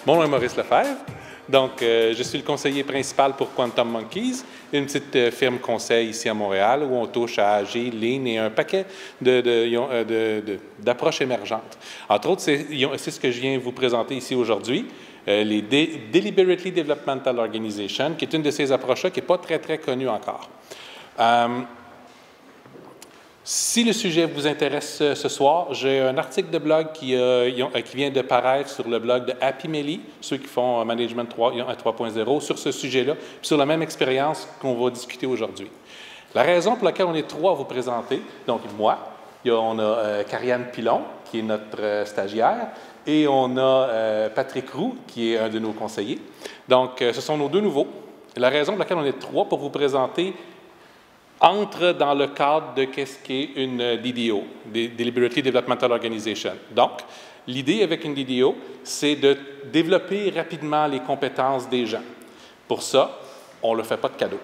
Mon nom est Maurice Lefebvre. Donc, je suis le conseiller principal pour Quantum Monkeys, une petite firme conseil ici à Montréal où on touche à Agile, Lean et un paquet d'approches émergentes. Entre autres, c'est ce que je viens vous présenter ici aujourd'hui, les Deliberately Developmental Organization, qui est une de ces approches-là qui n'est pas très connue encore. Si le sujet vous intéresse ce soir, j'ai un article de blog qui vient de paraître sur le blog de Happy Melly, ceux qui font Management 3.0, sur ce sujet-là, puis sur la même expérience qu'on va discuter aujourd'hui. La raison pour laquelle on est trois à vous présenter, donc moi, on a Karianne Pilon, qui est notre stagiaire, et on a Patrick Roux, qui est un de nos conseillers. Donc, ce sont nos deux nouveaux. La raison pour laquelle on est trois pour vous présenter entre dans le cadre de qu'est-ce qu'est une DDO, Deliberately Developmental Organization. Donc, l'idée avec une DDO, c'est de développer rapidement les compétences des gens. Pour ça, on ne leur fait pas de cadeau.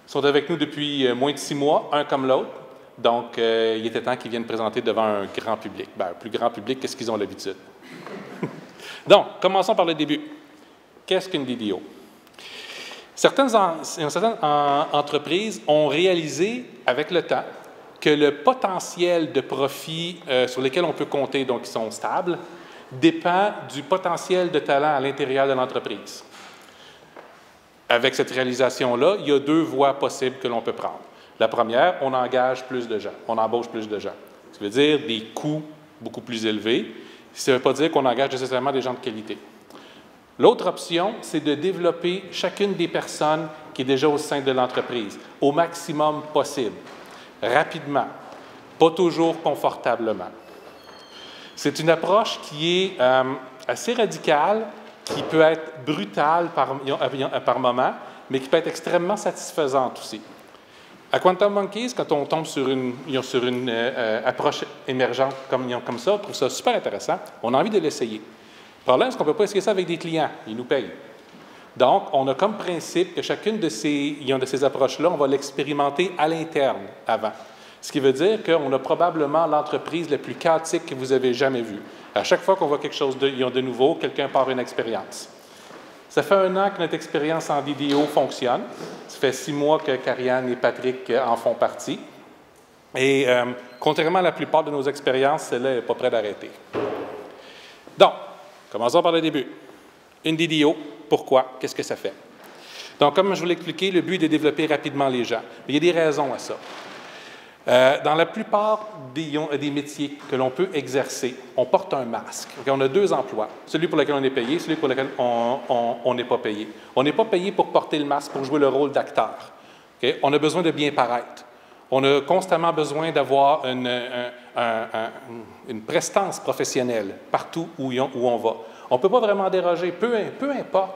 Ils sont avec nous depuis moins de 6 mois, un comme l'autre. Donc, il était temps qu'ils viennent présenter devant un grand public. Bien, un plus grand public, qu'est-ce qu'ils ont l'habitude? Donc, commençons par le début. Qu'est-ce qu'une DDO? Certaines entreprises ont réalisé avec le temps que le potentiel de profit sur lesquels on peut compter, donc qui sont stables, dépend du potentiel de talent à l'intérieur de l'entreprise. Avec cette réalisation-là, il y a 2 voies possibles que l'on peut prendre. La première, on engage plus de gens, on embauche plus de gens. Ça veut dire des coûts beaucoup plus élevés. Ça ne veut pas dire qu'on engage nécessairement des gens de qualité. L'autre option, c'est de développer chacune des personnes qui est déjà au sein de l'entreprise, au maximum possible, rapidement, pas toujours confortablement. C'est une approche qui est assez radicale, qui peut être brutale par moment, mais qui peut être extrêmement satisfaisante aussi. À Quantum Monkeys, quand on tombe sur une approche émergente comme ça, on trouve ça super intéressant, on a envie de l'essayer. Le problème, c'est qu'on ne peut pas essayer ça avec des clients. Ils nous payent. Donc, on a comme principe que chacune de ces approches-là, on va l'expérimenter à l'interne avant. Ce qui veut dire qu'on a probablement l'entreprise la plus chaotique que vous avez jamais vue. À chaque fois qu'on voit quelque chose de nouveau, quelqu'un part une expérience. Ça fait 1 an que notre expérience en DDO fonctionne. Ça fait 6 mois que Karianne et Patrick en font partie. Et contrairement à la plupart de nos expériences, celle-là n'est pas près d'arrêter. Donc, commençons par le début. Une DDO, pourquoi? Qu'est-ce que ça fait? Donc, comme je vous l'ai expliqué, le but est de développer rapidement les gens. Mais il y a des raisons à ça. Dans la plupart des métiers que l'on peut exercer, on porte un masque. Okay? On a 2 emplois, celui pour lequel on est payé, celui pour lequel on n'est pas payé. On n'est pas payé pour porter le masque, pour jouer le rôle d'acteur. Okay? On a besoin de bien paraître. On a constamment besoin d'avoir une prestance professionnelle partout où on va. On ne peut pas vraiment déroger, peu importe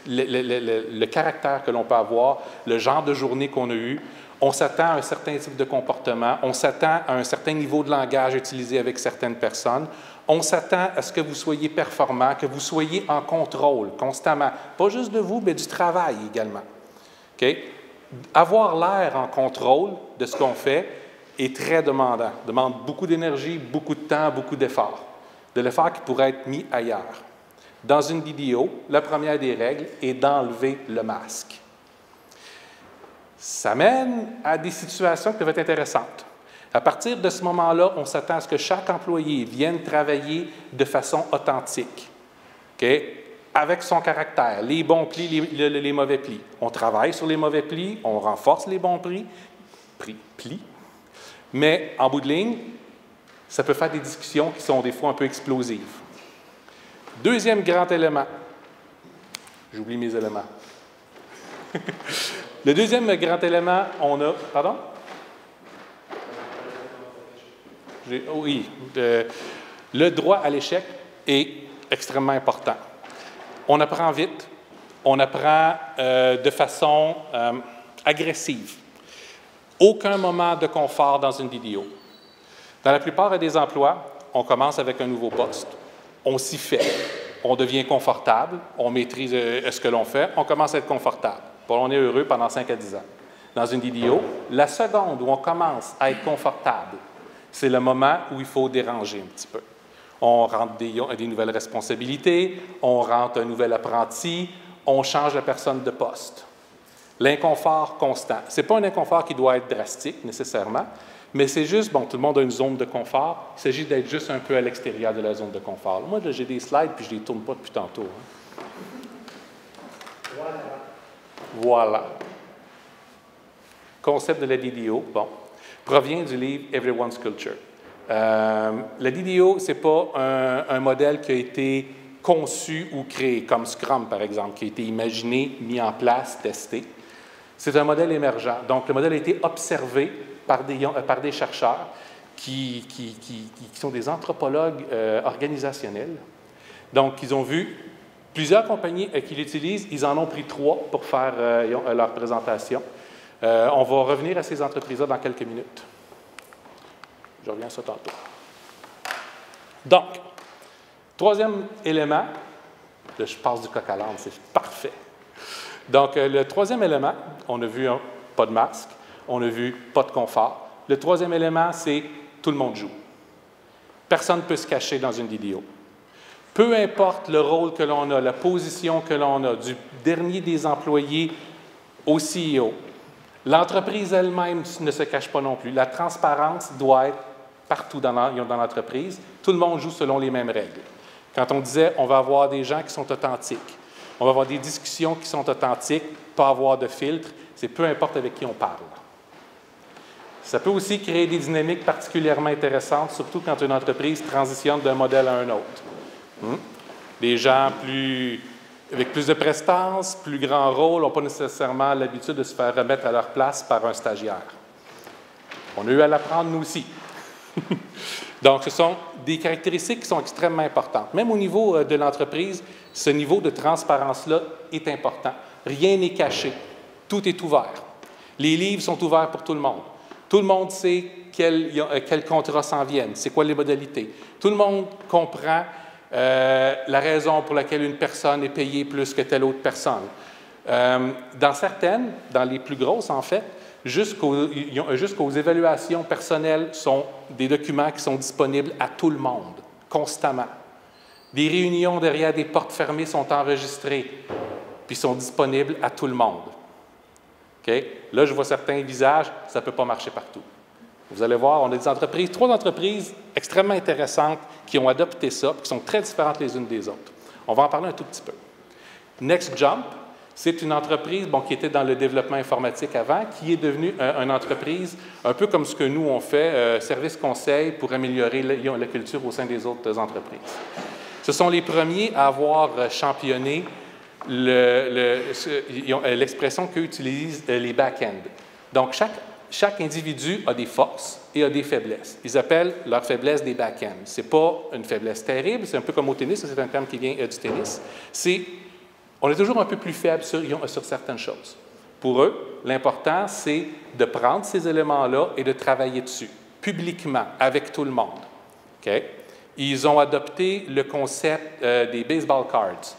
le caractère que l'on peut avoir, le genre de journée qu'on a eu. On s'attend à un certain type de comportement, on s'attend à un certain niveau de langage utilisé avec certaines personnes, on s'attend à ce que vous soyez performant, que vous soyez en contrôle constamment, pas juste de vous, mais du travail également. Okay? Avoir l'air en contrôle de ce qu'on fait est très demandant, demande beaucoup d'énergie, beaucoup de temps, beaucoup d'efforts, de l'effort qui pourrait être mis ailleurs. Dans une DDO, la première des règles est d'enlever le masque. Ça mène à des situations qui peuvent être intéressantes. À partir de ce moment-là, on s'attend à ce que chaque employé vienne travailler de façon authentique, okay? Avec son caractère, les bons plis, les mauvais plis. On travaille sur les mauvais plis, on renforce les bons plis, mais en bout de ligne, ça peut faire des discussions qui sont des fois un peu explosives. Deuxième grand élément. J'oublie mes éléments. Le deuxième grand élément, on a... Pardon? Oui. Le droit à l'échec est extrêmement important. On apprend vite. On apprend de façon agressive. Aucun moment de confort dans une DDO. Dans la plupart des emplois, on commence avec un nouveau poste. On s'y fait. On devient confortable. On maîtrise ce que l'on fait. On commence à être confortable. On est heureux pendant 5 à 10 ans. Dans une DDO, la seconde où on commence à être confortable, c'est le moment où il faut déranger un petit peu. On rentre des nouvelles responsabilités, on rentre un nouvel apprenti, on change la personne de poste. L'inconfort constant. Ce n'est pas un inconfort qui doit être drastique nécessairement, mais c'est juste, bon, tout le monde a une zone de confort. Il s'agit d'être juste un peu à l'extérieur de la zone de confort. Moi, j'ai des slides, puis je ne les tourne pas depuis tantôt. Hein. Voilà. Concept de la DDO, bon, provient du livre Everyone's Culture. La DDO, ce n'est pas un modèle qui a été conçu ou créé, comme Scrum, par exemple, qui a été imaginé, mis en place, testé. C'est un modèle émergent. Donc, le modèle a été observé par des chercheurs qui sont des anthropologues organisationnels. Donc, ils ont vu plusieurs compagnies qui l'utilisent. Ils en ont pris 3 pour faire leur présentation. On va revenir à ces entreprises-là dans quelques minutes. Je reviens à ça tantôt. Donc, troisième élément, là, je passe du coq à l'âne, c'est parfait. Donc, le troisième élément, on a vu pas de masque, on a vu pas de confort. Le troisième élément, c'est tout le monde joue. Personne ne peut se cacher dans une DDO. Peu importe le rôle que l'on a, la position que l'on a, du dernier des employés au CEO, l'entreprise elle-même ne se cache pas non plus. La transparence doit être partout dans l'entreprise. Tout le monde joue selon les mêmes règles. Quand on disait on va avoir des gens qui sont authentiques, on va avoir des discussions qui sont authentiques, pas avoir de filtre, c'est peu importe avec qui on parle. Ça peut aussi créer des dynamiques particulièrement intéressantes, surtout quand une entreprise transitionne d'un modèle à un autre. Des gens avec plus de prestance, plus grand rôle, n'ont pas nécessairement l'habitude de se faire remettre à leur place par un stagiaire. On a eu à l'apprendre, nous aussi. Donc, ce sont des caractéristiques qui sont extrêmement importantes. Même au niveau de l'entreprise, ce niveau de transparence-là est important. Rien n'est caché. Tout est ouvert. Les livres sont ouverts pour tout le monde. Tout le monde sait quels contrats s'en viennent, c'est quoi les modalités. Tout le monde comprend la raison pour laquelle une personne est payée plus que telle autre personne. Dans les plus grosses en fait, jusqu'aux évaluations personnelles sont des documents qui sont disponibles à tout le monde, constamment. Des réunions derrière des portes fermées sont enregistrées, puis sont disponibles à tout le monde. Okay? Là, je vois certains visages, ça ne peut pas marcher partout. Vous allez voir, on a des entreprises, 3 entreprises extrêmement intéressantes qui ont adopté ça, qui sont très différentes les unes des autres. On va en parler un tout petit peu. NextJump, c'est une entreprise qui était dans le développement informatique avant, qui est devenue une entreprise un peu comme ce que nous, on fait, service conseil pour améliorer la culture au sein des autres entreprises. Ce sont les premiers à avoir championné l'expression qu'utilisent les back-ends. Donc, chaque individu a des forces et a des faiblesses. Ils appellent leurs faiblesses des back-ends. Ce n'est pas une faiblesse terrible, c'est un peu comme au tennis, c'est un terme qui vient du tennis. On est toujours un peu plus faible sur certaines choses. Pour eux, l'important, c'est de prendre ces éléments-là et de travailler dessus, publiquement, avec tout le monde. Okay? Ils ont adopté le concept des baseball cards,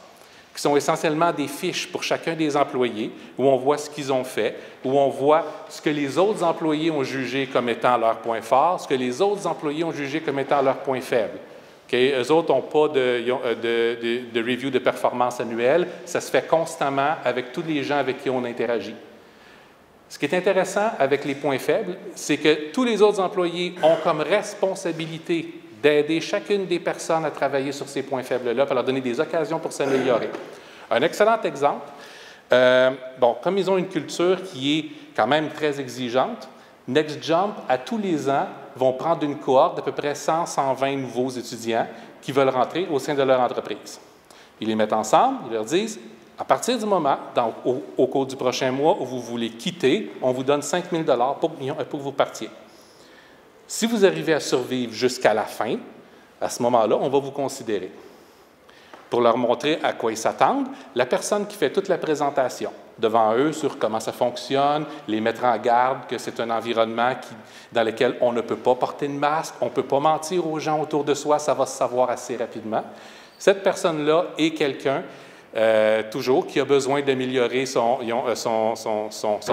qui sont essentiellement des fiches pour chacun des employés, où on voit ce qu'ils ont fait, où on voit ce que les autres employés ont jugé comme étant leur point fort, ce que les autres employés ont jugé comme étant leur point faible. Okay? Eux autres n'ont pas de review de performance annuelle. Ça se fait constamment avec tous les gens avec qui on interagit. Ce qui est intéressant avec les points faibles, c'est que tous les autres employés ont comme responsabilité d'aider chacune des personnes à travailler sur ces points faibles-là, pour leur donner des occasions pour s'améliorer. Un excellent exemple, comme ils ont une culture qui est quand même très exigeante, NextJump, à tous les ans, vont prendre une cohorte d'à peu près 100-120 nouveaux étudiants qui veulent rentrer au sein de leur entreprise. Ils les mettent ensemble, ils leur disent, à partir du moment, au cours du prochain mois où vous voulez quitter, on vous donne 5 000 $ pour que vous partiez. Si vous arrivez à survivre jusqu'à la fin, à ce moment-là, on va vous considérer. Pour leur montrer à quoi ils s'attendent, la personne qui fait toute la présentation devant eux sur comment ça fonctionne, les mettre en garde que c'est un environnement dans lequel on ne peut pas porter de masque, on ne peut pas mentir aux gens autour de soi, ça va se savoir assez rapidement. Cette personne-là est quelqu'un, toujours, qui a besoin d'améliorer son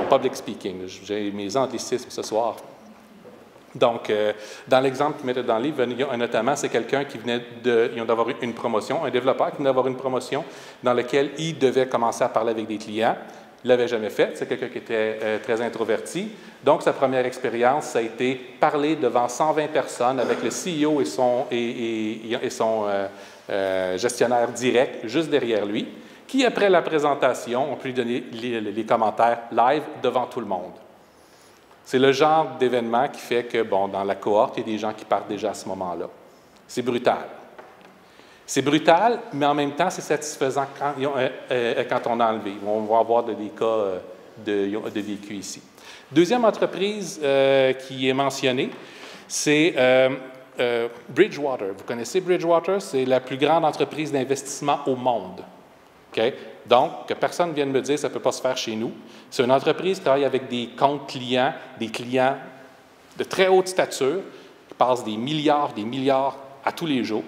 public speaking. J'ai mes anglicismes ce soir. Donc, dans l'exemple qu'ils mettaient dans le livre, notamment, c'est quelqu'un qui venait d'avoir une promotion, un développeur qui venait d'avoir une promotion dans laquelle il devait commencer à parler avec des clients. Il ne l'avait jamais fait. C'est quelqu'un qui était très introverti. Donc, sa première expérience, ça a été parler devant 120 personnes avec le CEO et son gestionnaire direct juste derrière lui, qui, après la présentation, ont pu lui donner les commentaires live devant tout le monde. C'est le genre d'événement qui fait que, bon, dans la cohorte, il y a des gens qui partent déjà à ce moment-là. C'est brutal. C'est brutal, mais en même temps, c'est satisfaisant quand on a enlevé. On va avoir des cas de vécu ici. Deuxième entreprise qui est mentionnée, c'est Bridgewater. Vous connaissez Bridgewater? C'est la plus grande entreprise d'investissement au monde. Okay? Donc, que personne ne vienne me dire que ça ne peut pas se faire chez nous. C'est une entreprise qui travaille avec des comptes clients, des clients de très haute stature, qui passent des milliards à tous les jours.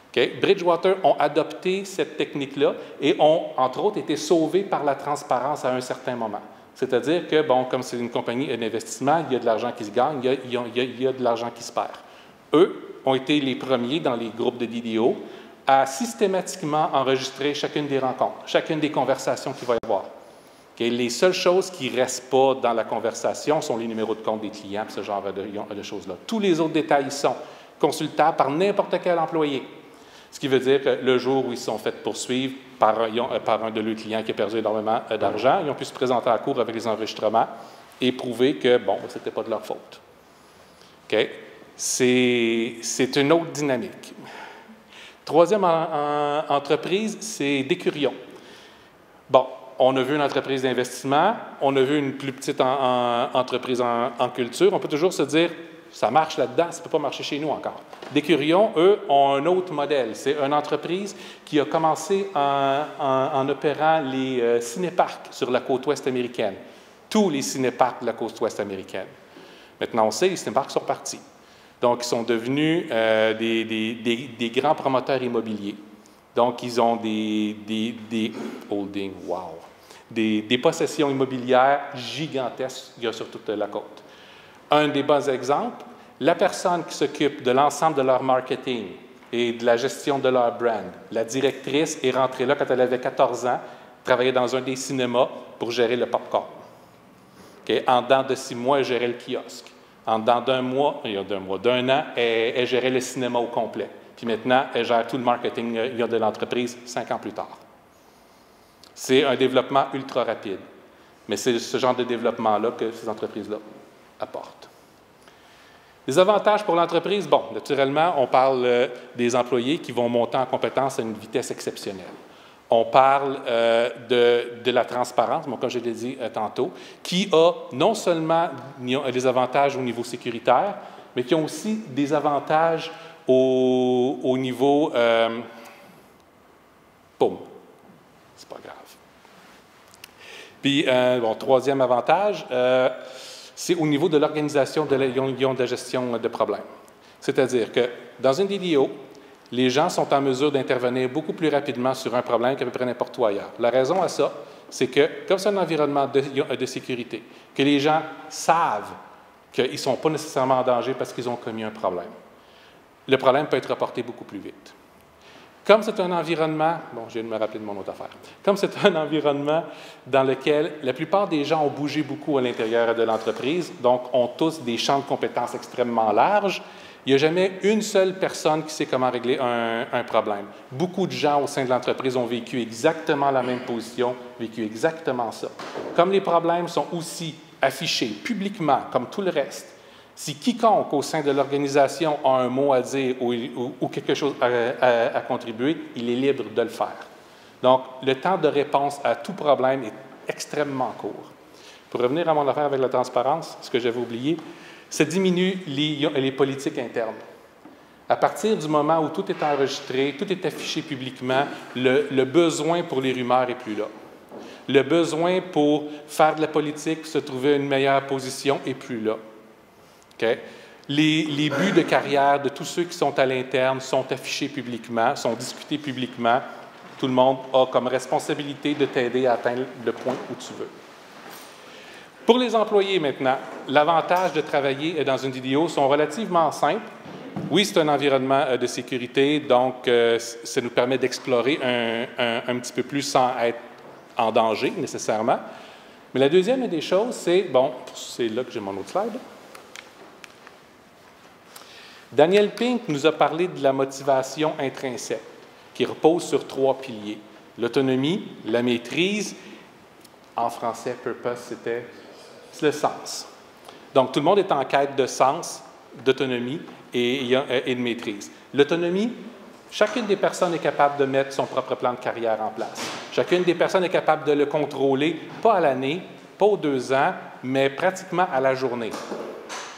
Okay? Bridgewater ont adopté cette technique-là et ont, entre autres, été sauvés par la transparence à un certain moment. C'est-à-dire que, bon, comme c'est une compagnie d'investissement, il y a de l'argent qui se gagne, il y a de l'argent qui se perd. Eux ont été les premiers dans les groupes de DDO à systématiquement enregistrer chacune des rencontres, chacune des conversations qu'il va y avoir. Okay? Les seules choses qui ne restent pas dans la conversation sont les numéros de compte des clients, ce genre de choses-là. Tous les autres détails sont consultables par n'importe quel employé. Ce qui veut dire que le jour où ils se sont fait poursuivre par un de leurs clients qui a perdu énormément d'argent, ils ont pu se présenter à la cour avec les enregistrements et prouver que, bon, ce n'était pas de leur faute. Okay? C'est une autre dynamique. Troisième entreprise, c'est Decurion. Bon, on a vu une entreprise d'investissement, on a vu une plus petite entreprise en culture. On peut toujours se dire, ça marche là-dedans, ça ne peut pas marcher chez nous encore. Decurion, eux, ont un autre modèle. C'est une entreprise qui a commencé en opérant les cinéparcs sur la côte ouest américaine. Tous les cinéparcs de la côte ouest américaine. Maintenant, on sait, les cinéparcs sont partis. Donc, ils sont devenus des grands promoteurs immobiliers. Donc, ils ont des holdings, wow, des possessions immobilières gigantesques sur toute la côte. Un des bons exemples, la personne qui s'occupe de l'ensemble de leur marketing et de la gestion de leur brand, la directrice est rentrée là quand elle avait 14 ans, travaillait dans un des cinémas pour gérer le popcorn. Okay? En dedans de 6 mois, elle gérait le kiosque. En dedans d'un an, elle gérait le cinéma au complet. Puis maintenant, elle gère tout le marketing de l'entreprise 5 ans plus tard. C'est un développement ultra rapide. Mais c'est ce genre de développement-là que ces entreprises-là apportent. Les avantages pour l'entreprise, bon, naturellement, on parle des employés qui vont monter en compétence à une vitesse exceptionnelle. On parle de la transparence, bon, comme je l'ai dit tantôt, qui a non seulement des avantages au niveau sécuritaire, mais qui ont aussi des avantages au niveau... boum, c'est pas grave. Puis, bon, troisième avantage, c'est au niveau de l'organisation de la gestion de problèmes. C'est-à-dire que dans une DDO, les gens sont en mesure d'intervenir beaucoup plus rapidement sur un problème qu'à peu près n'importe où ailleurs. La raison à ça, c'est que, comme c'est un environnement de sécurité, que les gens savent qu'ils ne sont pas nécessairement en danger parce qu'ils ont commis un problème, le problème peut être reporté beaucoup plus vite. Comme c'est un environnement, bon, je viens de me rappeler de mon autre affaire, comme c'est un environnement dans lequel la plupart des gens ont bougé beaucoup à l'intérieur de l'entreprise, donc ont tous des champs de compétences extrêmement larges, il n'y a jamais une seule personne qui sait comment régler un problème. Beaucoup de gens au sein de l'entreprise ont vécu exactement la même position, vécu exactement ça. Comme les problèmes sont aussi affichés publiquement, comme tout le reste, si quiconque au sein de l'organisation a un mot à dire ou quelque chose à contribuer, il est libre de le faire. Donc, le temps de réponse à tout problème est extrêmement court. Pour revenir à mon affaire avec la transparence, ce que j'avais oublié, ça diminue les politiques internes. À partir du moment où tout est enregistré, tout est affiché publiquement, le besoin pour les rumeurs n'est plus là. Le besoin pour faire de la politique, se trouver une meilleure position n'est plus là. Okay? Les buts de carrière de tous ceux qui sont à l'interne sont affichés publiquement, sont discutés publiquement. Tout le monde a comme responsabilité de t'aider à atteindre le point où tu veux. Pour les employés maintenant, l'avantage de travailler dans une DDO sont relativement simples. Oui, c'est un environnement de sécurité, donc ça nous permet d'explorer un petit peu plus sans être en danger nécessairement. Mais la deuxième des choses, c'est, bon, c'est là que j'ai mon autre slide. Daniel Pink nous a parlé de la motivation intrinsèque, qui repose sur 3 piliers. L'autonomie, la maîtrise, en français, purpose, c'est le sens. Donc, tout le monde est en quête de sens, d'autonomie et de maîtrise. L'autonomie, chacune des personnes est capable de mettre son propre plan de carrière en place. Chacune des personnes est capable de le contrôler, pas à l'année, pas aux 2 ans, mais pratiquement à la journée.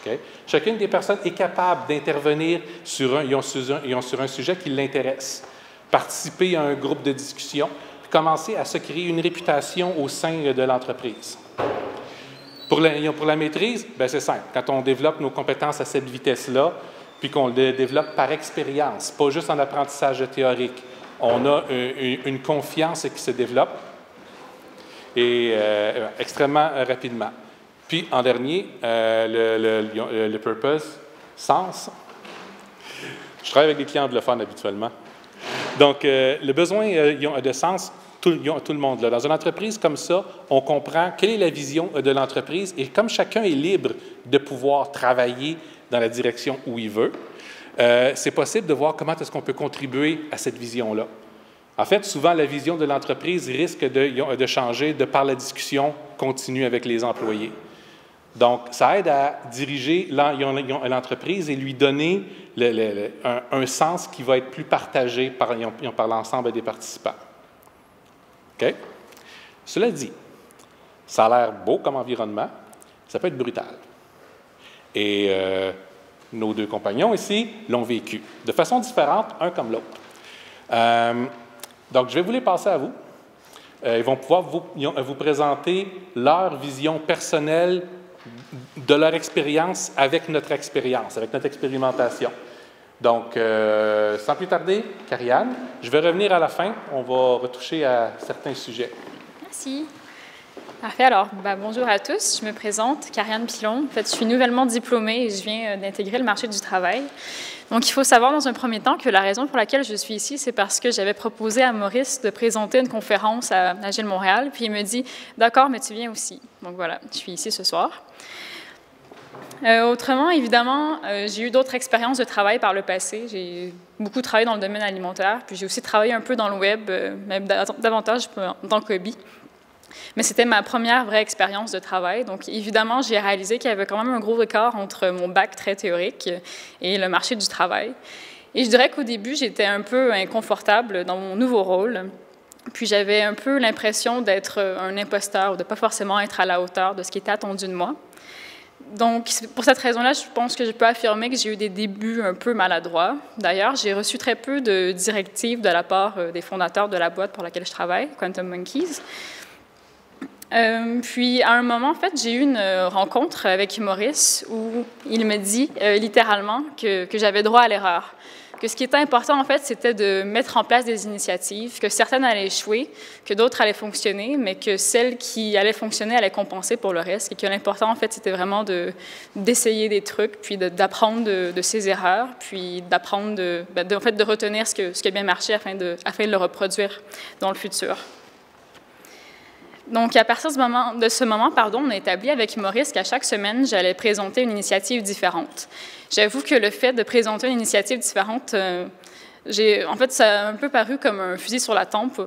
Okay? Chacune des personnes est capable d'intervenir sur un sujet qui l'intéresse, participer à un groupe de discussion, puis commencer à se créer une réputation au sein de l'entreprise. Pour la maîtrise, c'est simple. Quand on développe nos compétences à cette vitesse-là, puis qu'on le développe par expérience, pas juste en apprentissage théorique, on a une confiance qui se développe et extrêmement rapidement. Puis, en dernier, le purpose, sens. Je travaille avec des clients anglophones habituellement. Donc, le besoin de sens, tout le monde. Là. Dans une entreprise comme ça, on comprend quelle est la vision de l'entreprise et comme chacun est libre de pouvoir travailler dans la direction où il veut, c'est possible de voir comment est-ce qu'on peut contribuer à cette vision-là. En fait, souvent, la vision de l'entreprise risque de changer de par la discussion continue avec les employés. Donc, ça aide à diriger l'entreprise et lui donner un sens qui va être plus partagé par l'ensemble des participants. OK? Cela dit, ça a l'air beau comme environnement, ça peut être brutal. Et nos 2 compagnons ici l'ont vécu, de façon différente, un comme l'autre. Donc, je vais vous les passer à vous. Ils vont pouvoir vous présenter leur vision personnelle de leur expérience avec notre expérimentation. Donc, sans plus tarder, Karianne, je vais revenir à la fin. On va retoucher à certains sujets. Merci. Parfait. Alors, bonjour à tous. Je me présente, Karianne Pilon. En fait, je suis nouvellement diplômée et je viens d'intégrer le marché du travail. Donc, il faut savoir dans un premier temps que la raison pour laquelle je suis ici, c'est parce que j'avais proposé à Maurice de présenter une conférence à Agile Montréal. Puis il me dit « D'accord, mais tu viens aussi. » Donc voilà, je suis ici ce soir. Autrement, évidemment, j'ai eu d'autres expériences de travail par le passé. J'ai beaucoup travaillé dans le domaine alimentaire, puis j'ai aussi travaillé un peu dans le web, même davantage en tant que hobby. Mais c'était ma première vraie expérience de travail. Donc, évidemment, j'ai réalisé qu'il y avait quand même un gros écart entre mon bac très théorique et le marché du travail. Et je dirais qu'au début, j'étais un peu inconfortable dans mon nouveau rôle. Puis j'avais un peu l'impression d'être un imposteur ou de ne pas forcément être à la hauteur de ce qui était attendu de moi. Donc, pour cette raison-là, je pense que je peux affirmer que j'ai eu des débuts un peu maladroits. D'ailleurs, j'ai reçu très peu de directives de la part des fondateurs de la boîte pour laquelle je travaille, Quantum Monkeys. Puis, à un moment, en fait, j'ai eu une rencontre avec Maurice où il me dit littéralement que j'avais droit à l'erreur. Que ce qui était important, en fait, c'était de mettre en place des initiatives, que certaines allaient échouer, que d'autres allaient fonctionner, mais que celles qui allaient fonctionner allaient compenser pour le reste, et que l'important, en fait, c'était vraiment d'essayer des trucs, puis d'apprendre de ses erreurs, puis d'apprendre de retenir ce qui a bien marché afin de le reproduire dans le futur. Donc, à partir de ce moment, on a établi avec Maurice qu'à chaque semaine, j'allais présenter une initiative différente. J'avoue que le fait de présenter une initiative différente, en fait, ça a un peu paru comme un fusil sur la tempe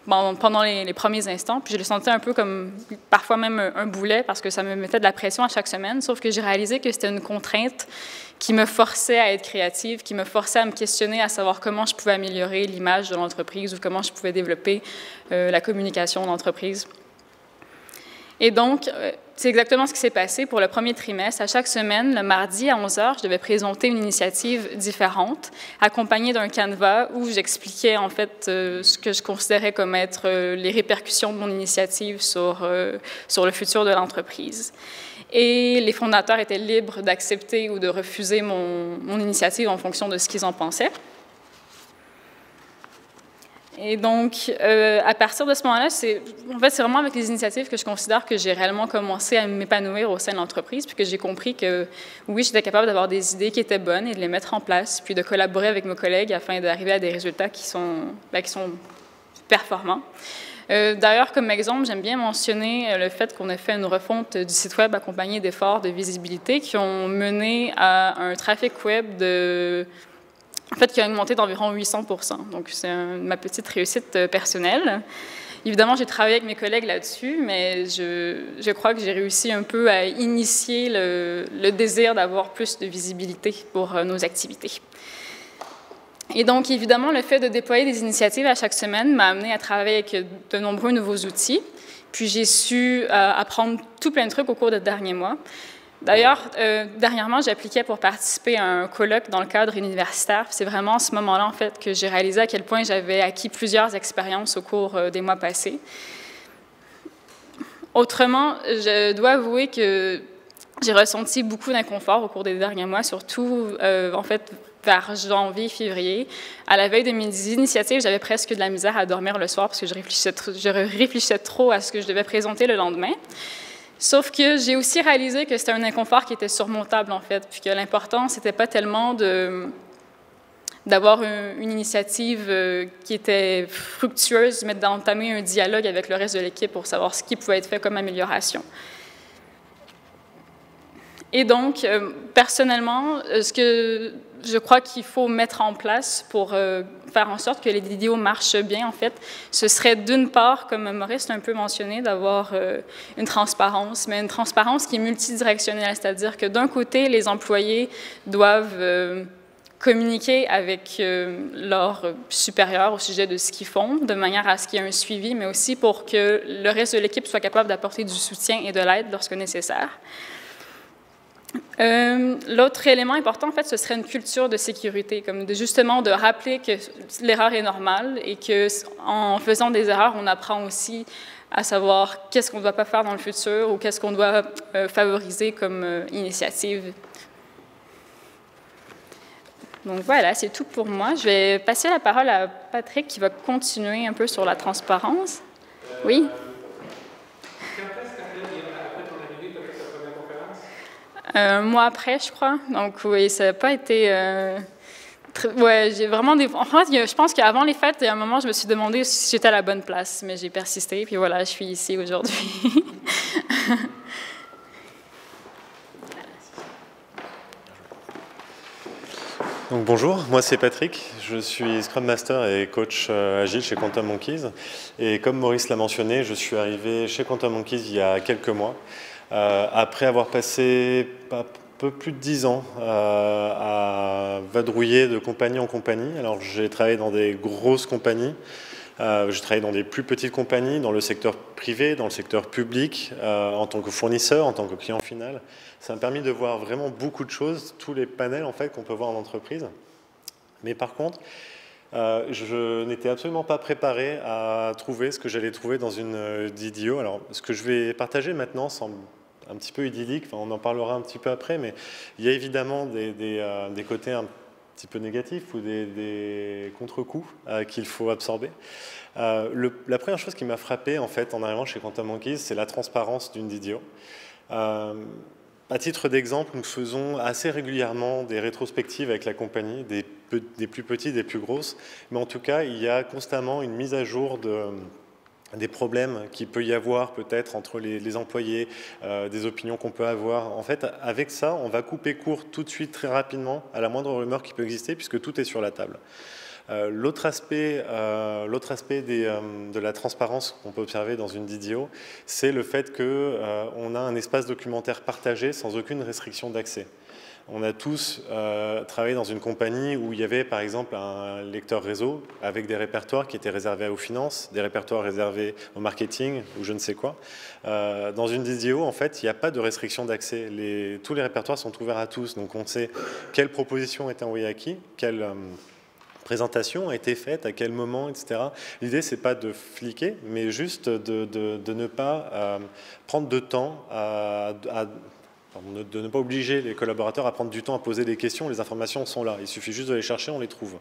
pendant les premiers instants. Puis je le sentais un peu comme parfois même un boulet parce que ça me mettait de la pression à chaque semaine. Sauf que j'ai réalisé que c'était une contrainte qui me forçait à être créative, qui me forçait à me questionner, à savoir comment je pouvais améliorer l'image de l'entreprise ou comment je pouvais développer la communication de l'entreprise. Et donc, c'est exactement ce qui s'est passé pour le premier trimestre. À chaque semaine, le mardi à 11 h, je devais présenter une initiative différente, accompagnée d'un canevas où j'expliquais en fait ce que je considérais comme être les répercussions de mon initiative sur le futur de l'entreprise. Et les fondateurs étaient libres d'accepter ou de refuser mon initiative en fonction de ce qu'ils en pensaient. Et donc, à partir de ce moment-là, c'est vraiment avec les initiatives que je considère que j'ai réellement commencé à m'épanouir au sein de l'entreprise, puis que j'ai compris que, oui, j'étais capable d'avoir des idées qui étaient bonnes et de les mettre en place, puis de collaborer avec mes collègues afin d'arriver à des résultats qui sont performants. D'ailleurs, comme exemple, j'aime bien mentionner le fait qu'on ait fait une refonte du site Web accompagnée d'efforts de visibilité qui ont mené à un trafic Web qui a augmenté d'environ 800%. Donc, c'est ma petite réussite personnelle. Évidemment, j'ai travaillé avec mes collègues là-dessus, mais je crois que j'ai réussi un peu à initier le désir d'avoir plus de visibilité pour nos activités. Et donc, évidemment, le fait de déployer des initiatives à chaque semaine m'a amené à travailler avec de nombreux nouveaux outils. Puis, j'ai su apprendre tout plein de trucs au cours des derniers mois. D'ailleurs, dernièrement, j'appliquais pour participer à un colloque dans le cadre universitaire. C'est vraiment à ce moment-là, en fait, que j'ai réalisé à quel point j'avais acquis plusieurs expériences au cours des mois passés. Autrement, je dois avouer que j'ai ressenti beaucoup d'inconfort au cours des derniers mois, surtout, en fait, vers janvier, février. À la veille de mes initiatives, j'avais presque de la misère à dormir le soir parce que je réfléchissais trop à ce que je devais présenter le lendemain. Sauf que j'ai aussi réalisé que c'était un inconfort qui était surmontable, en fait, puis que l'important, c'était pas tellement d'avoir une initiative qui était fructueuse, mais d'entamer un dialogue avec le reste de l'équipe pour savoir ce qui pouvait être fait comme amélioration. Et donc, personnellement, ce que je crois qu'il faut mettre en place pour faire en sorte que les vidéos marchent bien, en fait, ce serait d'une part, comme Maurice l'a un peu mentionné, d'avoir une transparence, mais une transparence qui est multidirectionnelle, c'est-à-dire que d'un côté, les employés doivent communiquer avec leurs supérieurs au sujet de ce qu'ils font, de manière à ce qu'il y ait un suivi, mais aussi pour que le reste de l'équipe soit capable d'apporter du soutien et de l'aide lorsque nécessaire. L'autre élément important, en fait, ce serait une culture de sécurité, comme justement de rappeler que l'erreur est normale et qu'en faisant des erreurs, on apprend aussi à savoir qu'est-ce qu'on ne doit pas faire dans le futur ou qu'est-ce qu'on doit favoriser comme initiative. Donc voilà, c'est tout pour moi. Je vais passer la parole à Patrick qui va continuer un peu sur la transparence. Oui? Un mois après, je crois. Donc, oui, ça n'a pas été... ouais, j'ai vraiment des... En fait, je pense qu'avant les fêtes, il y a un moment, je me suis demandé si j'étais à la bonne place, mais j'ai persisté, puis voilà, je suis ici aujourd'hui. Donc, bonjour, moi c'est Patrick, je suis Scrum Master et coach agile chez Quantum Monkeys. Et comme Maurice l'a mentionné, je suis arrivé chez Quantum Monkeys il y a quelques mois. Après avoir passé un peu plus de 10 ans à vadrouiller de compagnie en compagnie. Alors j'ai travaillé dans des grosses compagnies, j'ai travaillé dans des plus petites compagnies, dans le secteur privé, dans le secteur public, en tant que fournisseur, en tant que client final. Ça m'a permis de voir vraiment beaucoup de choses, tous les panels en fait qu'on peut voir en entreprise. Mais par contre, je n'étais absolument pas préparé à trouver ce que j'allais trouver dans une DDO. Alors, ce que je vais partager maintenant semble un petit peu idyllique, enfin, on en parlera un petit peu après, mais il y a évidemment des côtés un petit peu négatifs ou des contre-coups qu'il faut absorber. La première chose qui m'a frappé en fait, en arrivant chez Quantum Monkeys, c'est la transparence d'une DDO. À titre d'exemple, nous faisons assez régulièrement des rétrospectives avec la compagnie, des plus petites, des plus grosses, mais en tout cas, il y a constamment une mise à jour des problèmes qu'il peut y avoir peut-être entre les employés, des opinions qu'on peut avoir. En fait, avec ça, on va couper court tout de suite, très rapidement, à la moindre rumeur qui peut exister, puisque tout est sur la table. L'autre aspect de la transparence qu'on peut observer dans une DDO, c'est le fait qu'on a un espace documentaire partagé sans aucune restriction d'accès. On a tous travaillé dans une compagnie où il y avait par exemple un lecteur réseau avec des répertoires qui étaient réservés aux finances, des répertoires réservés au marketing ou je ne sais quoi. Dans une DDO, en fait, il n'y a pas de restriction d'accès. Tous les répertoires sont ouverts à tous, donc on sait quelle proposition est envoyée à qui, quelle présentation a été faite, à quel moment, etc. L'idée, c'est pas de fliquer, mais juste de ne pas prendre de temps à de ne pas obliger les collaborateurs à prendre du temps à poser des questions. Les informations sont là, il suffit juste de les chercher, on les trouve.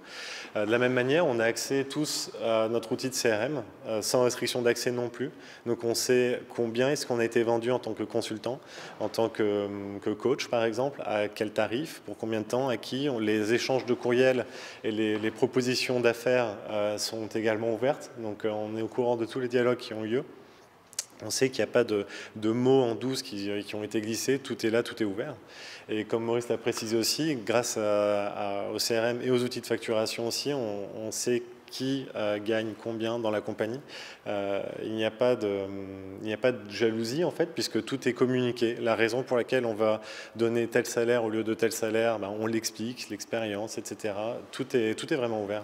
De la même manière, on a accès tous à notre outil de CRM, sans restriction d'accès non plus. Donc on sait combien est-ce qu'on a été vendu en tant que consultant, en tant que coach par exemple, à quel tarif, pour combien de temps, à qui. Les échanges de courriels et les propositions d'affaires sont également ouvertes. Donc on est au courant de tous les dialogues qui ont lieu. On sait qu'il n'y a pas de mots en douce qui ont été glissés, tout est là, tout est ouvert. Et comme Maurice l'a précisé aussi, grâce au CRM et aux outils de facturation aussi, on sait qui gagne combien dans la compagnie. Il n'y a pas de jalousie en fait, puisque tout est communiqué. La raison pour laquelle on va donner tel salaire au lieu de tel salaire, on l'explique, l'expérience, etc. Tout est vraiment ouvert.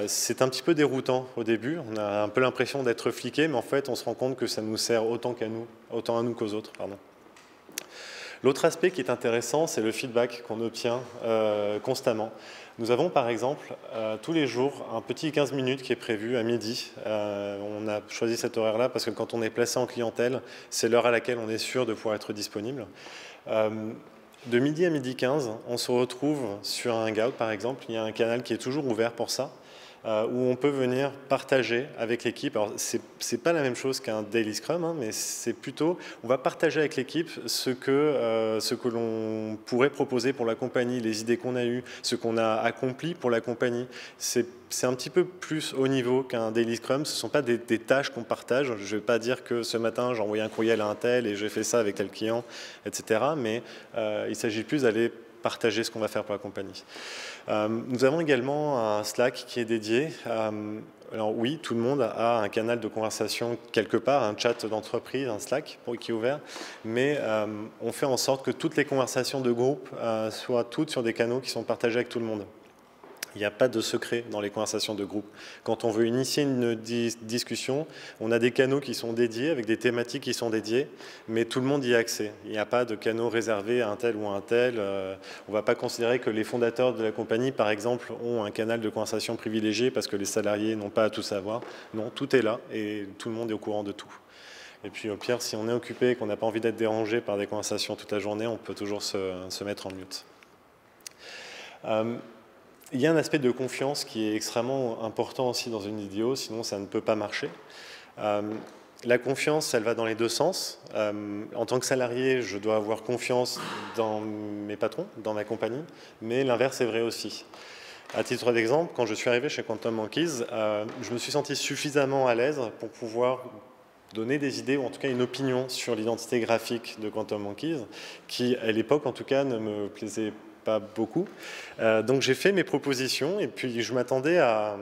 C'est un petit peu déroutant au début, on a un peu l'impression d'être fliqué, mais en fait on se rend compte que ça nous sert autant à nous qu'aux autres. L'autre aspect qui est intéressant, c'est le feedback qu'on obtient constamment. Nous avons par exemple tous les jours un petit 15 minutes qui est prévu à midi. On a choisi cet horaire-là parce que quand on est placé en clientèle, c'est l'heure à laquelle on est sûr de pouvoir être disponible. De midi à midi 15, on se retrouve sur un Hangout par exemple, il y a un canal qui est toujours ouvert pour ça, où on peut venir partager avec l'équipe. Alors, c'est pas la même chose qu'un Daily Scrum, hein, mais c'est plutôt, on va partager avec l'équipe ce que l'on pourrait proposer pour la compagnie, les idées qu'on a eues, ce qu'on a accompli pour la compagnie. C'est un petit peu plus haut niveau qu'un Daily Scrum. Ce ne sont pas des tâches qu'on partage. Je ne vais pas dire que ce matin, j'ai envoyé un courriel à un tel et j'ai fait ça avec tel client, etc. Mais il s'agit plus d'aller partager ce qu'on va faire pour la compagnie. Nous avons également un Slack qui est dédié. Alors oui, tout le monde a un canal de conversation quelque part, un chat d'entreprise, un Slack qui est ouvert, mais on fait en sorte que toutes les conversations de groupe soient toutes sur des canaux qui sont partagés avec tout le monde. Il n'y a pas de secret dans les conversations de groupe. Quand on veut initier une discussion, on a des canaux qui sont dédiés, avec des thématiques qui sont dédiées, mais tout le monde y a accès. Il n'y a pas de canaux réservés à un tel ou à un tel. On ne va pas considérer que les fondateurs de la compagnie, par exemple, ont un canal de conversation privilégié parce que les salariés n'ont pas à tout savoir. Non, tout est là et tout le monde est au courant de tout. Et puis au pire, si on est occupé et qu'on n'a pas envie d'être dérangé par des conversations toute la journée, on peut toujours se mettre en mute. Il y a un aspect de confiance qui est extrêmement important aussi dans une vidéo, sinon ça ne peut pas marcher. La confiance, elle va dans les deux sens. En tant que salarié, je dois avoir confiance dans mes patrons, dans ma compagnie, mais l'inverse est vrai aussi. À titre d'exemple, quand je suis arrivé chez Quantum Monkeys, je me suis senti suffisamment à l'aise pour pouvoir donner des idées, ou en tout cas une opinion sur l'identité graphique de Quantum Monkeys, qui à l'époque en tout cas ne me plaisait pas beaucoup. Donc j'ai fait mes propositions et puis je m'attendais à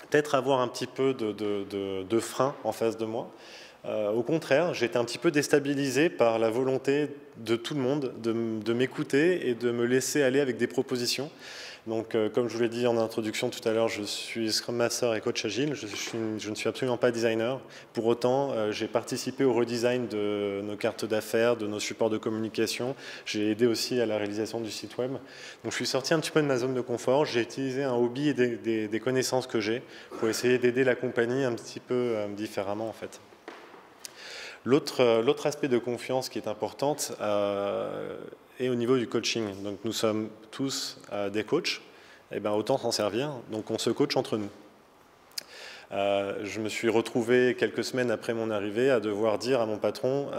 peut-être avoir un petit peu de frein en face de moi. Au contraire, j'étais un petit peu déstabilisé par la volonté de tout le monde de m'écouter et de me laisser aller avec des propositions. Donc, comme je vous l'ai dit en introduction tout à l'heure, je suis Scrum Master et coach agile. Je ne suis absolument pas designer. Pour autant, j'ai participé au redesign de nos cartes d'affaires, de nos supports de communication. J'ai aidé aussi à la réalisation du site web. Donc, je suis sorti un petit peu de ma zone de confort. J'ai utilisé un hobby et des connaissances que j'ai pour essayer d'aider la compagnie un petit peu différemment, en fait. L'autre aspect de confiance qui est importante est au niveau du coaching. Donc nous sommes tous des coachs, et ben autant s'en servir. Donc on se coach entre nous. Je me suis retrouvé quelques semaines après mon arrivée à devoir dire à mon patron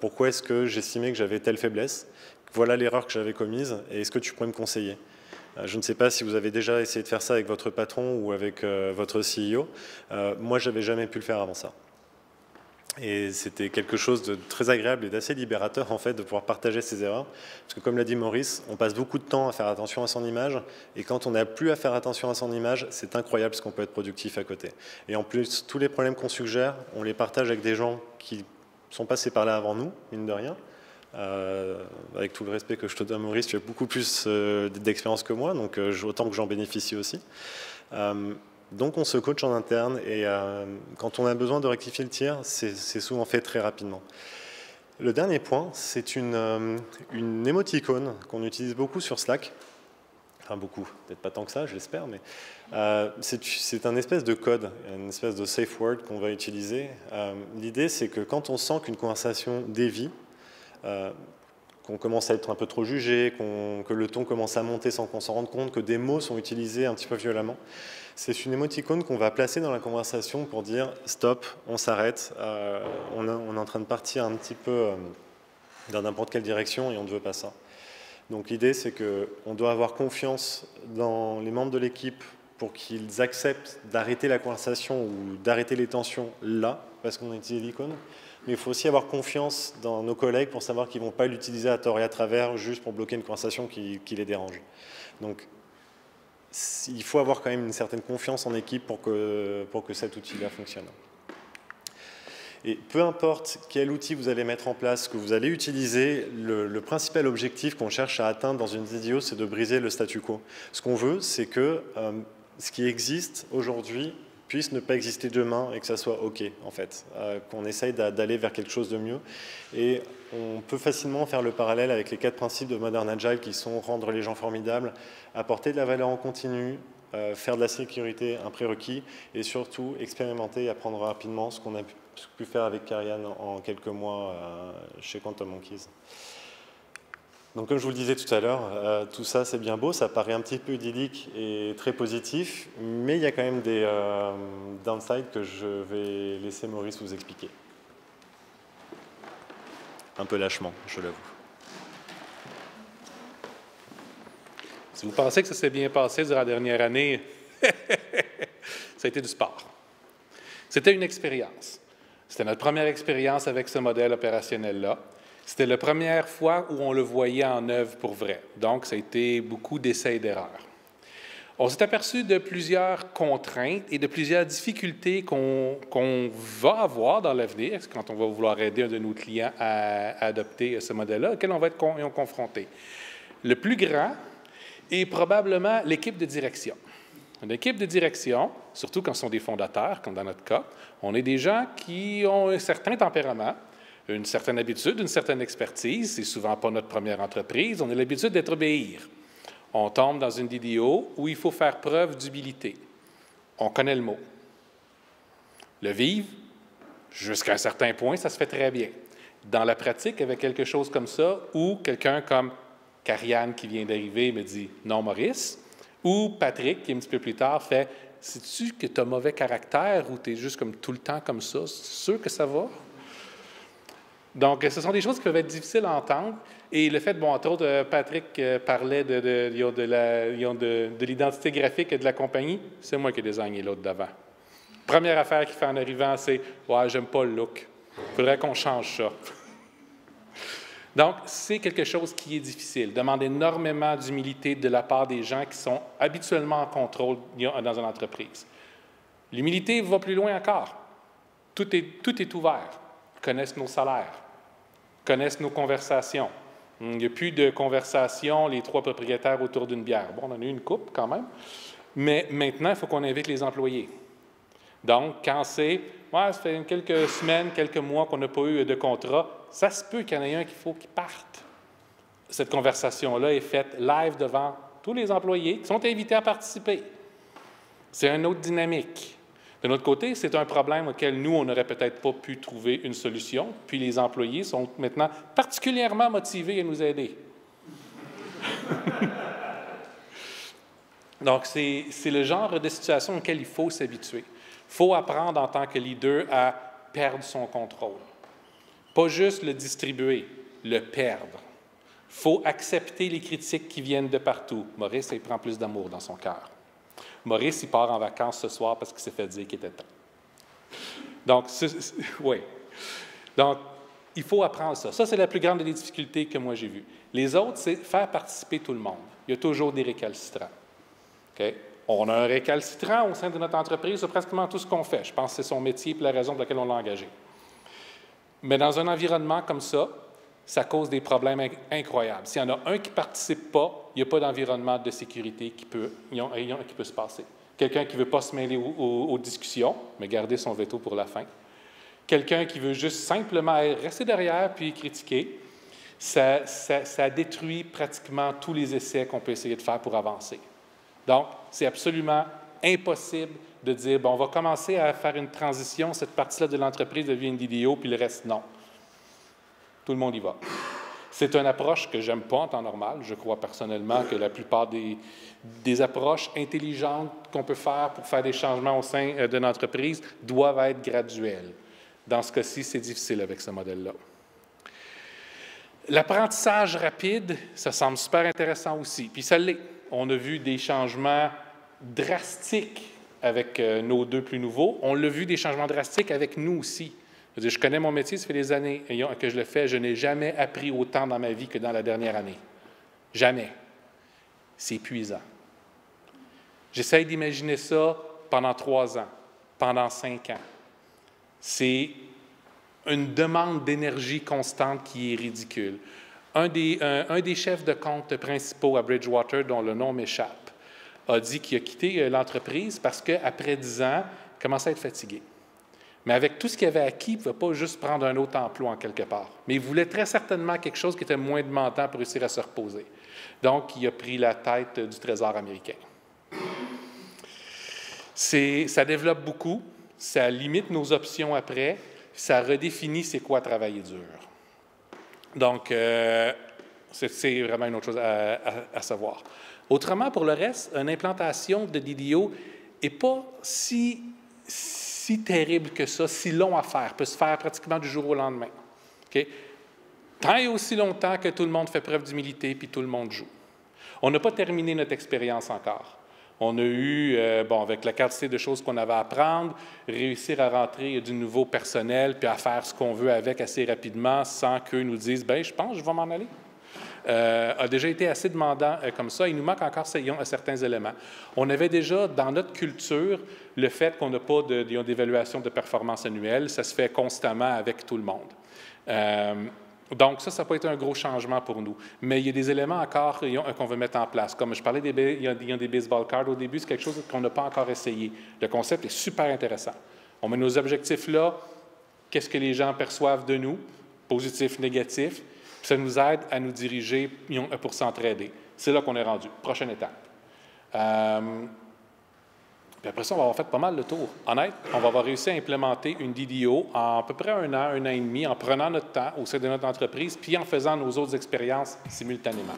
pourquoi est-ce que j'estimais que j'avais telle faiblesse, voilà l'erreur que j'avais commise, et est-ce que tu pourrais me conseiller ? Je ne sais pas si vous avez déjà essayé de faire ça avec votre patron ou avec votre CEO. Moi, je n'avais jamais pu le faire avant ça. Et c'était quelque chose de très agréable et d'assez libérateur en fait de pouvoir partager ses erreurs. Parce que comme l'a dit Maurice, on passe beaucoup de temps à faire attention à son image. Et quand on n'a plus à faire attention à son image, c'est incroyable ce qu'on peut être productif à côté. Et en plus, tous les problèmes qu'on suggère, on les partage avec des gens qui sont passés par là avant nous, mine de rien. Avec tout le respect que je te donne Maurice, tu as beaucoup plus d'expérience que moi, donc autant que j'en bénéficie aussi. Donc on se coach en interne et quand on a besoin de rectifier le tir, c'est souvent fait très rapidement. Le dernier point, c'est une émoticône qu'on utilise beaucoup sur Slack. Enfin beaucoup, peut-être pas tant que ça, je l'espère, mais c'est un espèce de code, une espèce de safe word qu'on va utiliser. L'idée, c'est que quand on sent qu'une conversation dévie, qu'on commence à être un peu trop jugé, que le ton commence à monter sans qu'on s'en rende compte, que des mots sont utilisés un petit peu violemment. C'est une émoticône qu'on va placer dans la conversation pour dire « stop, on s'arrête, on est en train de partir un petit peu dans n'importe quelle direction et on ne veut pas ça ». Donc l'idée, c'est qu'on doit avoir confiance dans les membres de l'équipe pour qu'ils acceptent d'arrêter la conversation ou d'arrêter les tensions là, parce qu'on a utilisé l'icône. Mais il faut aussi avoir confiance dans nos collègues pour savoir qu'ils ne vont pas l'utiliser à tort et à travers juste pour bloquer une conversation qui les dérange. Donc, il faut avoir quand même une certaine confiance en équipe pour que cet outil-là fonctionne. Et peu importe quel outil vous allez mettre en place, que vous allez utiliser, le principal objectif qu'on cherche à atteindre dans une vidéo, c'est de briser le statu quo. Ce qu'on veut, c'est que ce qui existe aujourd'hui puisse ne pas exister demain et que ça soit OK, en fait, qu'on essaye d'aller vers quelque chose de mieux. Et on peut facilement faire le parallèle avec les 4 principes de Modern Agile qui sont rendre les gens formidables, apporter de la valeur en continu, faire de la sécurité un prérequis et surtout expérimenter et apprendre rapidement ce qu'on a pu faire avec Karian en quelques mois chez Quantum Monkeys. Donc comme je vous le disais tout à l'heure, tout ça c'est bien beau, ça paraît un petit peu idyllique et très positif, mais il y a quand même des downsides que je vais laisser Maurice vous expliquer. Un peu lâchement, je l'avoue. Si vous pensez que ça s'est bien passé durant la dernière année, ça a été du sport. C'était une expérience. C'était notre première expérience avec ce modèle opérationnel-là. C'était la première fois où on le voyait en œuvre pour vrai. Donc, ça a été beaucoup d'essais et d'erreurs. On s'est aperçu de plusieurs contraintes et de plusieurs difficultés qu'on va avoir dans l'avenir quand on va vouloir aider un de nos clients à adopter ce modèle-là, auquel on va être confronté. Le plus grand est probablement l'équipe de direction. L'équipe de direction, surtout quand ce sont des fondateurs, comme dans notre cas, on est des gens qui ont un certain tempérament, une certaine habitude, une certaine expertise. C'est souvent pas notre première entreprise. On a l'habitude d'être obéir. On tombe dans une vidéo où il faut faire preuve d'humilité. On connaît le mot. Le vivre, jusqu'à un certain point, ça se fait très bien. Dans la pratique, avec quelque chose comme ça, ou quelqu'un comme Karian qui vient d'arriver me dit « Non, Maurice », ou Patrick, qui un petit peu plus tard, fait « Sais-tu que tu as mauvais caractère ou tu es juste comme tout le temps comme ça? C'est sûr que ça va? » Donc, ce sont des choses qui peuvent être difficiles à entendre. Et le fait, bon, entre autres, Patrick parlait de l'identité graphique de la compagnie. C'est moi qui ai désigné l'autre d'avant. Première affaire qu'il fait en arrivant, c'est « Ouais, j'aime pas le look. Il faudrait qu'on change ça. » Donc, c'est quelque chose qui est difficile. Demande énormément d'humilité de la part des gens qui sont habituellement en contrôle dans une entreprise. L'humilité va plus loin encore. Tout est ouvert. Ils connaissent nos salaires, connaissent nos conversations. Il n'y a plus de conversations, les 3 propriétaires autour d'une bière. Bon, on en a eu une couple quand même, mais maintenant, il faut qu'on invite les employés. Donc, quand c'est « Ouais, ça fait quelques semaines, quelques mois qu'on n'a pas eu de contrat », ça se peut qu'il y en ait un qu'il faut qu'il parte. Cette conversation-là est faite live devant tous les employés qui sont invités à participer. C'est une autre dynamique. De notre côté, c'est un problème auquel nous, on n'aurait peut-être pas pu trouver une solution, puis les employés sont maintenant particulièrement motivés à nous aider. Donc, c'est le genre de situation auquel il faut s'habituer. Il faut apprendre en tant que leader à perdre son contrôle. Pas juste le distribuer, le perdre. Il faut accepter les critiques qui viennent de partout. Maurice, il prend plus d'amour dans son cœur. Maurice, il part en vacances ce soir parce qu'il s'est fait dire qu'il était temps. Donc, oui. Donc, il faut apprendre ça. Ça, c'est la plus grande des difficultés que moi j'ai vues. Les autres, c'est faire participer tout le monde. Il y a toujours des récalcitrants. Okay? On a un récalcitrant au sein de notre entreprise sur pratiquement tout ce qu'on fait. Je pense que c'est son métier et la raison pour laquelle on l'a engagé. Mais dans un environnement comme ça, ça cause des problèmes incroyables. S'il y en a un qui ne participe pas, il n'y a pas d'environnement de sécurité qui peut se passer. Quelqu'un qui ne veut pas se mêler aux discussions, mais garder son veto pour la fin. Quelqu'un qui veut juste simplement rester derrière puis critiquer, ça détruit pratiquement tous les essais qu'on peut essayer de faire pour avancer. Donc, c'est absolument impossible de dire, bon, on va commencer à faire une transition, cette partie-là de l'entreprise devient une vidéo, puis le reste, non. Tout le monde y va. C'est une approche que j'aime pas en temps normal. Je crois personnellement que la plupart des approches intelligentes qu'on peut faire pour faire des changements au sein d'une entreprise doivent être graduelles. Dans ce cas-ci, c'est difficile avec ce modèle-là. L'apprentissage rapide, ça semble super intéressant aussi. Puis ça l'est. On a vu des changements drastiques avec nos deux plus nouveaux. On l'a vu des changements drastiques avec nous aussi. Je connais mon métier, ça fait des années que je le fais. Je n'ai jamais appris autant dans ma vie que dans la dernière année. Jamais. C'est épuisant. J'essaie d'imaginer ça pendant 3 ans, pendant 5 ans. C'est une demande d'énergie constante qui est ridicule. Un des chefs de compte principaux à Bridgewater, dont le nom m'échappe, a dit qu'il a quitté l'entreprise parce qu'après 10 ans, il commençait à être fatigué. Mais avec tout ce qu'il avait acquis, il ne pouvait pas juste prendre un autre emploi en quelque part. Mais il voulait très certainement quelque chose qui était moins demandant pour réussir à se reposer. Donc, il a pris la tête du Trésor américain. Ça développe beaucoup, ça limite nos options après, ça redéfinit c'est quoi travailler dur. Donc, c'est vraiment une autre chose à savoir. Autrement, pour le reste, une implantation de DDO n'est pas si terrible que ça, si long à faire, peut se faire pratiquement du jour au lendemain. Okay? Tant et aussi longtemps que tout le monde fait preuve d'humilité puis tout le monde joue. On n'a pas terminé notre expérience encore. On a eu, avec la quantité de choses qu'on avait à apprendre, réussir à rentrer du nouveau personnel puis à faire ce qu'on veut avec assez rapidement sans qu'eux nous disent « bien, je pense que je vais m'en aller ». A déjà été assez demandant comme ça. Il nous manque encore certains éléments. On avait déjà dans notre culture le fait qu'on n'a pas d'évaluation de performance annuelle. Ça se fait constamment avec tout le monde. Donc, ça n'a pas été un gros changement pour nous. Mais il y a des éléments encore qu'on veut mettre en place. Comme je parlais il y a des baseball cards au début, c'est quelque chose qu'on n'a pas encore essayé. Le concept est super intéressant. On met nos objectifs là. Qu'est-ce que les gens perçoivent de nous? Positif, négatif. Ça nous aide à nous diriger pour s'entraider. C'est là qu'on est rendu. Prochaine étape. Puis après ça, on va avoir fait pas mal le tour. Honnête, on va avoir réussi à implémenter une DDO en à peu près 1 an et demi, en prenant notre temps au sein de notre entreprise, puis en faisant nos autres expériences simultanément.